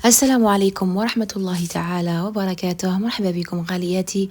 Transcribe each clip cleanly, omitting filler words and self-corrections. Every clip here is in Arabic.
السلام عليكم ورحمة الله تعالى وبركاته. مرحبا بكم غالياتي،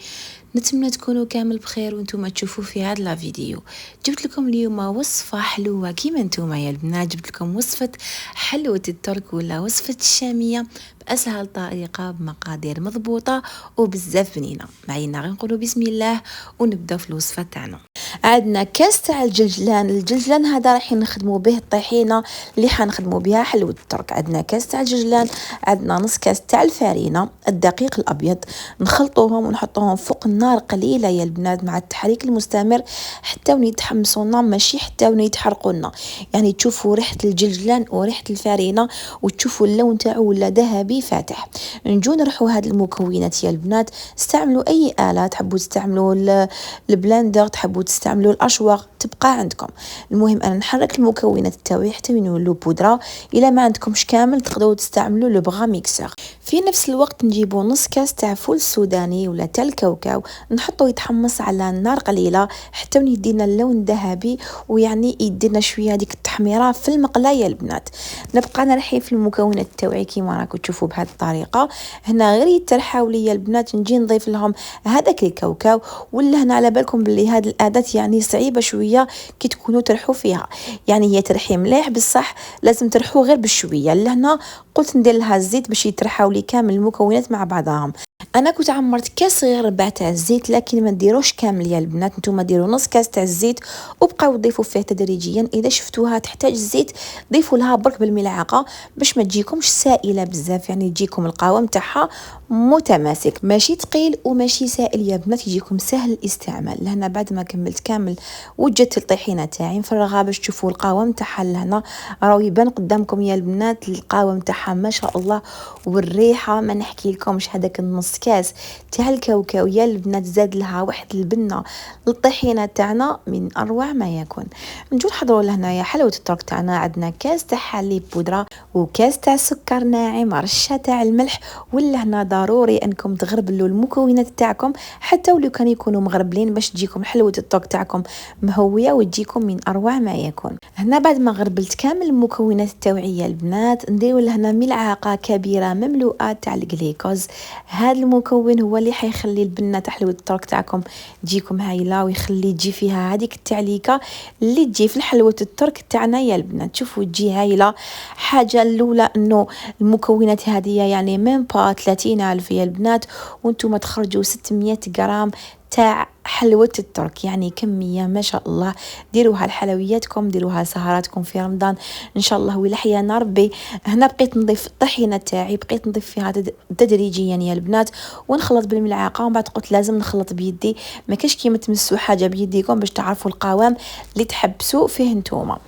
نتمنى تكونوا كامل بخير وانتم تشوفوا في هذا الفيديو. جبت لكم اليوم وصفة حلوة كيما انتم يا البنات. جبت لكم وصفة حلوة الترك ولا وصفة الشامية بأسهل طريقة بمقادير مضبوطة وبزاف بنينة. معينا غير نقولوا بسم الله ونبدأ في الوصفة تاعنا. عندنا كاس تاع الجلجلان هذا راح نخدموا به الطحينة اللي حنخدموا بها حلوة الترك. عندنا كاس تاع الجلجلان، عندنا نص كاس تاع الفارينة، الدقيق الأبيض، نخلطوهم ونحطوهم فوق النار قليلة يا البنات مع التحريك المستمر حتى يتحمسوا لنا، ماشي حتى يتحرقوا لنا، يعني تشوفوا ريحة الجلجلان وريحة الفارينة وتشوفوا اللون تاعو ولا ذهبي فاتح. نجو نرحوا هاد المكونات يا البنات. استعملوا أي آلة تحبوا تستعملوا، البلندر تحبوا تستعملوا الأشواق، تبقى عندكم. المهم أنا نحرك المكونات تاوعي حتى يولوا بودرة. إلا ما عندكمش كامل تقدروا تستعملوا لو بغا ميكسر. في نفس الوقت نجيبوا نص كاس تاع فول سوداني ولا تاع الكاوكاو، نحطه يتحمص على النار قليله حتى يدينا اللون الذهبي، ويعني يدينا شويه هذيك التحميره في المقله يا البنات. نبقى نرحي في المكونات تاوعي كيما راكم تشوفوا بهذه الطريقه. هنا غير يترحاو لي يا البنات نجي نضيف لهم هذاك الكاوكاو. ولا هنا على بالكم باللي هذه الاداه يعني صعيبه شويه كي تكونوا ترحوا فيها، يعني هي ترحي مليح بصح لازم ترحوا غير بشويه. لهنا قلت ندير لها الزيت باش يترحاو لي كامل المكونات مع بعضهم. انا كنت عمرت كاس صغير ربع تاع الزيت، لكن ما ديروش كامل يا البنات، نتوما ديروا نص كاس تاع الزيت وبقاو ضيفوا فيه تدريجيا. اذا شفتوها تحتاج الزيت ضيفوا لها برك بالملعقه باش ما تجيكمش سائله بزاف، يعني تجيكم القوام تاعها متماسك، ماشي ثقيل وماشي سائل يا بنات، يجيكم سهل الاستعمال. لهنا بعد ما كملت كامل وجدت الطحينه تاعي نفرغها باش تشوفوا القوام تاعها. لهنا راهو يبان قدامكم يا البنات القوام تاعها ما شاء الله، والريحه ما نحكي لكمش. هذاك النص كاس تاع الكاوكاو يا البنات زاد لها واحد البنه الطحينه تاعنا من اروع ما يكون. نجو نحضروا لهنايا حلوه الترك تاعنا. عندنا كاس تاع حليب بودره وكاس تاع سكر ناعم، رشه تاع الملح. ولا هنا ضروري انكم تغربلوا المكونات تاعكم حتى ولو كان يكونوا مغربلين باش تجيكم حلوه الترك تاعكم مهويه وتجيكم من اروع ما يكون. هنا بعد ما غربلت كامل المكونات التوعيه البنات نديرو لهنا ملعقه كبيره مملوءه تاع الجليكوز. هذا المكون هو اللي حيخلي البنه تاع حلوه الترك تاعكم تجيكم هايله، ويخلي تجي فيها هذيك التعليكه اللي تجي في حلوه الترك تاعنا يا البنات. شوفوا تجي هايله. حاجه الاولى انه المكونات هذه يعني من با 30,000 يا البنات، وانتم تخرجوا 600 غرام تاع حلوة الترك، يعني كمية ما شاء الله. ديروها لحلوياتكم، ديروها سهراتكم في رمضان ان شاء الله ولا حيانا ربي. هنا بقيت نضيف الطحينة تاعي، بقيت نضيف فيها تدريجيا يا البنات ونخلط بالملعقة. ومن بعد قلت لازم نخلط بيدي، ما كاش كيما تمسوا حاجة بيديكم باش تعرفوا القوام اللي تحبسوا فيه نتوما.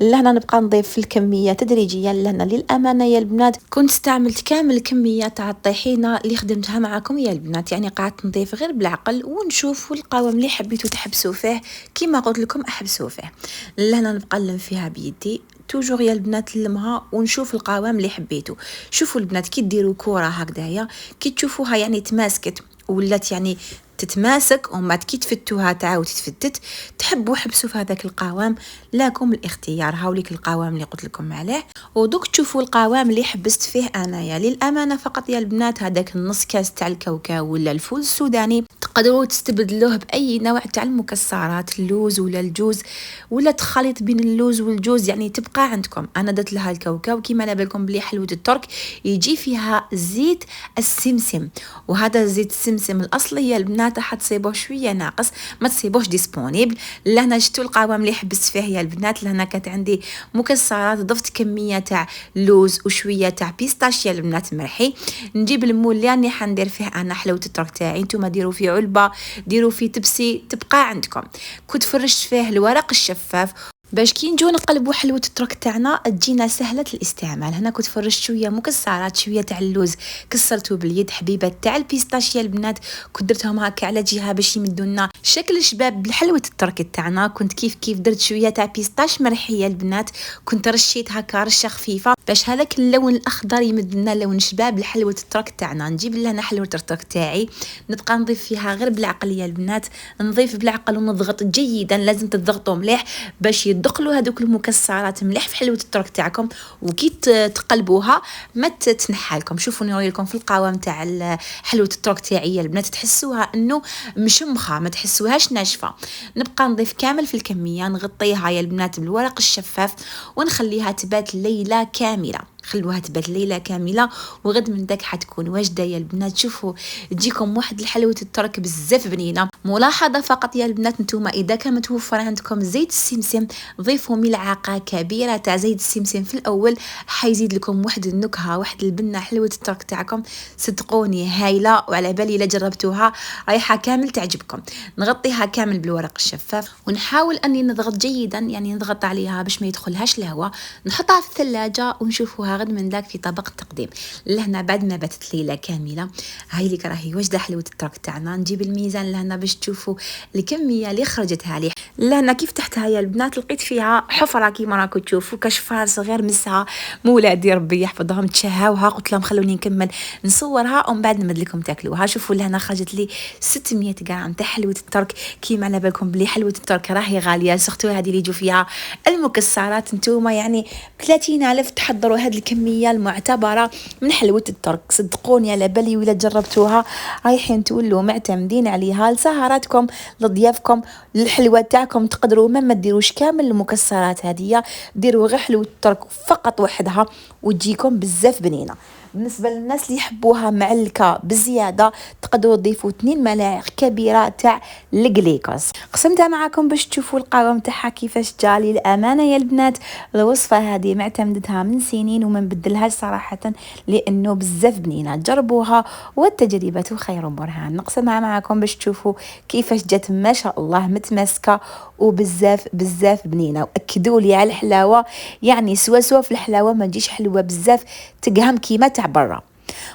لهنا نبقى نضيف الكمية تدريجيا. لهنا للأمانة يا البنات كنت استعملت كامل الكمية تاع الطحينة اللي خدمتها معكم يا البنات، يعني قعدت نضيف غير بالعقل ونشوف القوام اللي حبيتو تحبسوا فيه كيما قلت لكم احبسوا فيه. لهنا نبقى نلم فيها بيدي توجور يا البنات، نلمها ونشوف القوام اللي حبيتو. شوفوا البنات كي ديروا كره هكذايا كي تشوفوها يعني تماسكت ولات يعني تتماسك، وما كي تفتوها تعاود تتفتت تحبوا حبسوا في هذاك القوام. لكم الاختيار، هاوليك القوام اللي قلت لكم عليه. ودوك تشوفوا القوام اللي حبست فيه انايا للامانه فقط يا البنات هذاك النص كاس تاع الكاوكاو ولا الفول السوداني تقدروا تستبدلوه باي نوع تاع المكسرات، اللوز ولا الجوز ولا تخليط بين اللوز والجوز، يعني تبقى عندكم. انا درت لها الكاوكاو كيما على بالكم بلي حلوه الترك يجي فيها زيت السمسم، وهذا زيت السمسم الاصلي يا البنات حتصيبوه شويه ناقص، ما تصيبوش ديسپونيبل. لهنا شفتوا القوام اللي حبست فيه يا البنات. لهنا كانت عندي مكسرات، ضفت كميه تاع لوز وشويه تاع بيستاشيا البنات مرحي. نجيب المول اللي راني حندير فيه انا حلوه الترك تاعي، نتوما ديروا فيه علبه، ديروا فيه تبسي، تبقى عندكم. كنت فرشت فيه الورق الشفاف باش كي نجو نقلبوا حلوه الترك تاعنا تجينا سهله الاستعمال. هنا كنت فرشت شويه مكسرات، شويه تاع اللوز كسرته باليد، حبيبات تاع البيستاشيا البنات كنت درتهم هكا على جهه باش يمدوا لنا شكل شباب بحلوه الترك تاعنا. كنت كيف درت شويه تاع بيستاش مرحيه البنات، كنت رشيت هكا رشه خفيفه باش هذاك اللون الاخضر يمد لنا لون شباب لحلوه الترك تاعنا. نجيب لنا حلوه الترك تاعي نبقى نضيف فيها غير بالعقل يا البنات، نضيف بالعقل ونضغط جيدا، لازم تضغطوا مليح باش دخلوا هذوك المكسرات مليح في حلوه الترك تاعكم، وكي تقلبوها ما تنحى لكم. شوفوا نوري لكم في القوام تاع حلوه الترك تاعي البنات، تحسوها انه مشمخه، ما تحسوهاش ناشفه. نبقى نضيف كامل في الكميه، نغطيها يا البنات بالورق الشفاف ونخليها تبات ليله كامله. خلوها تبات ليله كامله وغد من داك حتكون واجده يا البنات. شوفوا تجيكم واحد الحلوه الترك بزاف بنينه. ملاحظه فقط يا البنات، نتوما اذا كان متوفر عندكم زيت السمسم ضيفوا ملعقه كبيره تاع زيت السمسم في الاول، حيزيد لكم واحد النكهه، واحد البنه حلوه الترك تاعكم صدقوني هايله، وعلى بالي الا جربتوها رايحه كامل تعجبكم. نغطيها كامل بالورق الشفاف ونحاول اني نضغط جيدا، يعني نضغط عليها باش ما يدخلهاش الهواء. نحطها في الثلاجه ونشوفوها غد من داك في طبق التقديم. لهنا بعد ما باتت ليله كامله هاي لك راهي واجده حلوه الترك تاعنا. نجيب الميزان لهنا باش تشوفوا الكميه اللي خرجتها لي. لهنا كيف فتحتها يا البنات لقيت فيها حفره كيما راكم تشوفوا، كشفار صغير مسها مولادي ربي يحفظهم تشهاوها. قلت لهم خلوني نكمل نصورها ومن بعد نمد لكم تاكلوها. شوفوا لهنا خرجت لي 600 غرام تاع حلوه الترك. كيما على بالكم بلي حلوه الترك راهي غاليه، سختو هذه اللي يجوا فيها المكسرات. نتوما يعني 30,000 تحضروا هذه الكميه المعتبره من حلوه الترك. صدقوني على بالي ولا جربتوها رايحين تولوا معتمدين عليها لسهراتكم لضيافكم للحلوه تاعكم. تقدروا ما ديروش كامل المكسرات هذه، ديروا غير حلوه الترك فقط وحدها وتجيكم بزاف بنينه. بالنسبه للناس اللي يحبوها معلكه بزياده تقدروا تضيفوا 2 ملاعق كبيره تاع الجليكوز. قسمتها معكم باش تشوفوا القوام تاعها كيفاش جالي. الامانه يا البنات الوصفه هذه معتمدتها من سنين وما نبدلهاش صراحه، لانه بزاف بنينه. جربوها والتجربه خير برهان. نقسمها معكم باش تشوفوا كيفاش جات ما شاء الله متماسكه وبزاف بزاف بنينه. واكدوا لي على الحلاوه، يعني سوا في الحلاوه ما تجيش حلوه بزاف تقهم كيما تاع برا.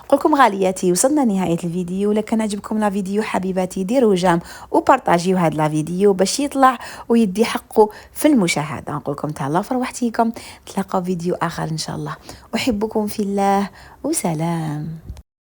قولكم غالياتي وصلنا نهايه الفيديو. لو كان عجبكم لا فيديو حبيباتي ديروا جام وبارطاجيو هذا لا فيديو باش يطلع ويدي حقه في المشاهده. نقولكم تهلاو في روحتيكم، تلاقوا فيديو اخر ان شاء الله. احبكم في الله وسلام.